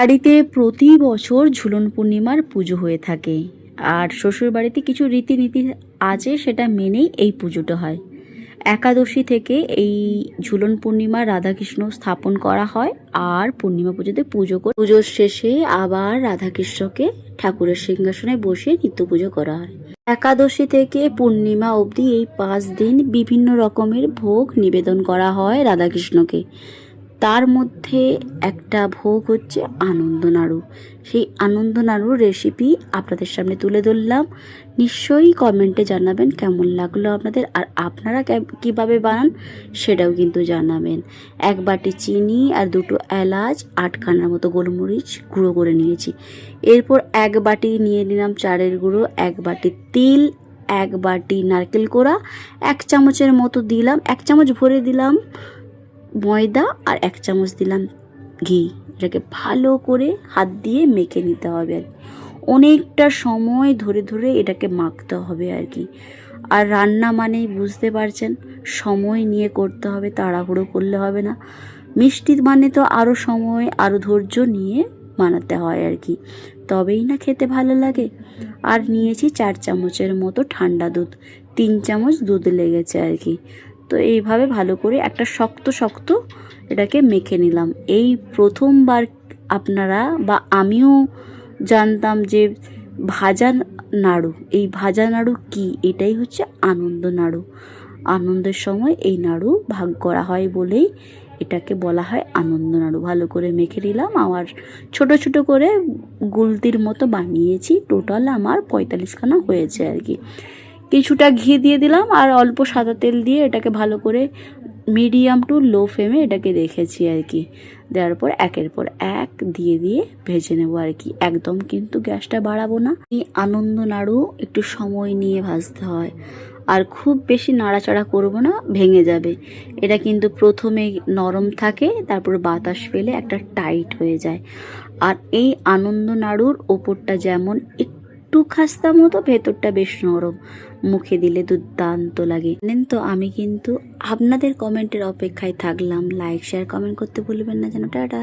বাড়িতে প্রতি বছর ঝুলন পূর্ণিমার পুজো হয়ে থাকে, আর শ্বশুর বাড়িতে কিছু রীতিনীতি আছে, সেটা মেনেই এই পুজোটা হয়। একাদশী থেকে এই ঝুলন পূর্ণিমা রাধাকৃষ্ণ স্থাপন করা হয়, আর পূর্ণিমা পুজোতে পুজো করে পুজোর শেষে আবার রাধাকৃষ্ণকে ঠাকুরের সিংহাসনে বসিয়ে নিত্য পুজো করা হয়। একাদশী থেকে পূর্ণিমা অবধি এই 5 দিন বিভিন্ন রকমের ভোগ নিবেদন করা হয় রাধাকৃষ্ণকে। তার মধ্যে একটা ভোগ হচ্ছে আনন্দ নাড়ু। সেই আনন্দ নাড়ুর রেসিপি আপনাদের সামনে তুলে ধরলাম। নিশ্চয়ই কমেন্টে জানাবেন কেমন লাগলো আপনাদের, আর আপনারা কীভাবে বানান সেটাও কিন্তু জানাবেন। 1 বাটি চিনি আর 2টো এলাচ, 8খানার মতো গোলমরিচ গুঁড়ো করে নিয়েছি। এরপর 1 বাটি নিয়ে নিলাম চালের গুঁড়ো, 1 বাটি তিল, 1 বাটি নারকেল কোড়া, 1 চামচের মতো দিলাম, 1 চামচ ভরে দিলাম ময়দা, আর 1 চামচ দিলাম ঘি। এটাকে ভালো করে হাত দিয়ে মেখে নিতে হবে আর অনেকটা সময় ধরে ধরে এটাকে মাখতে হবে আর কি। আর রান্না মানেই বুঝতে পারছেন, সময় নিয়ে করতে হবে, তাড়াহুড়ো করলে হবে না। মিষ্টি মানে তো আরও সময় আরও ধৈর্য নিয়ে বানাতে হয় আর কি, তবেই না খেতে ভালো লাগে। আর নিয়েছি 4 চামচের মতো ঠান্ডা দুধ, 3 চামচ দুধ লেগেছে আর কি। তো এইভাবে ভালো করে একটা শক্ত শক্ত এটাকে মেখে নিলাম। এই প্রথমবার আপনারা বা আমিও জানতাম যে ভাজা নাড়ু, এই ভাজা নাড়ু কি, এটাই হচ্ছে আনন্দ নাড়ু। আনন্দের সময় এই নাড়ু ভাগ করা হয় বলেই এটাকে বলা হয় আনন্দ নাড়ু। ভালো করে মেখে নিলাম, আমার ছোট ছোট করে গুলতির মতো বানিয়েছি। টোটাল আমার 45খানা হয়েছে আর কি। কিছুটা ঘি দিয়ে দিলাম আর অল্প সাদা তেল দিয়ে এটাকে ভালো করে মিডিয়াম টু লো ফ্লেমে এটাকে রেখেছি আর কি। দেওয়ার পর একের পর এক দিয়ে দিয়ে ভেজে নেবো আর কি। একদম কিন্তু গ্যাসটা বাড়াবো না। এই আনন্দ নাড়ু একটু সময় নিয়ে ভাজতে হয়, আর খুব বেশি নাড়াচাড়া করব না, ভেঙে যাবে। এটা কিন্তু প্রথমে নরম থাকে, তারপর বাতাস পেলে একটা টাইট হয়ে যায়। আর এই আনন্দ নাড়ুর ওপরটা যেমন একটু খাস্তা মতো, ভেতরটা বেশ নরম, মুখে দিলে দুর্দান্ত লাগে। জানেন তো, আমি কিন্তু আপনাদের কমেন্টের অপেক্ষায় থাকলাম। লাইক শেয়ার কমেন্ট করতে ভুলবেন না যেন। টাটা।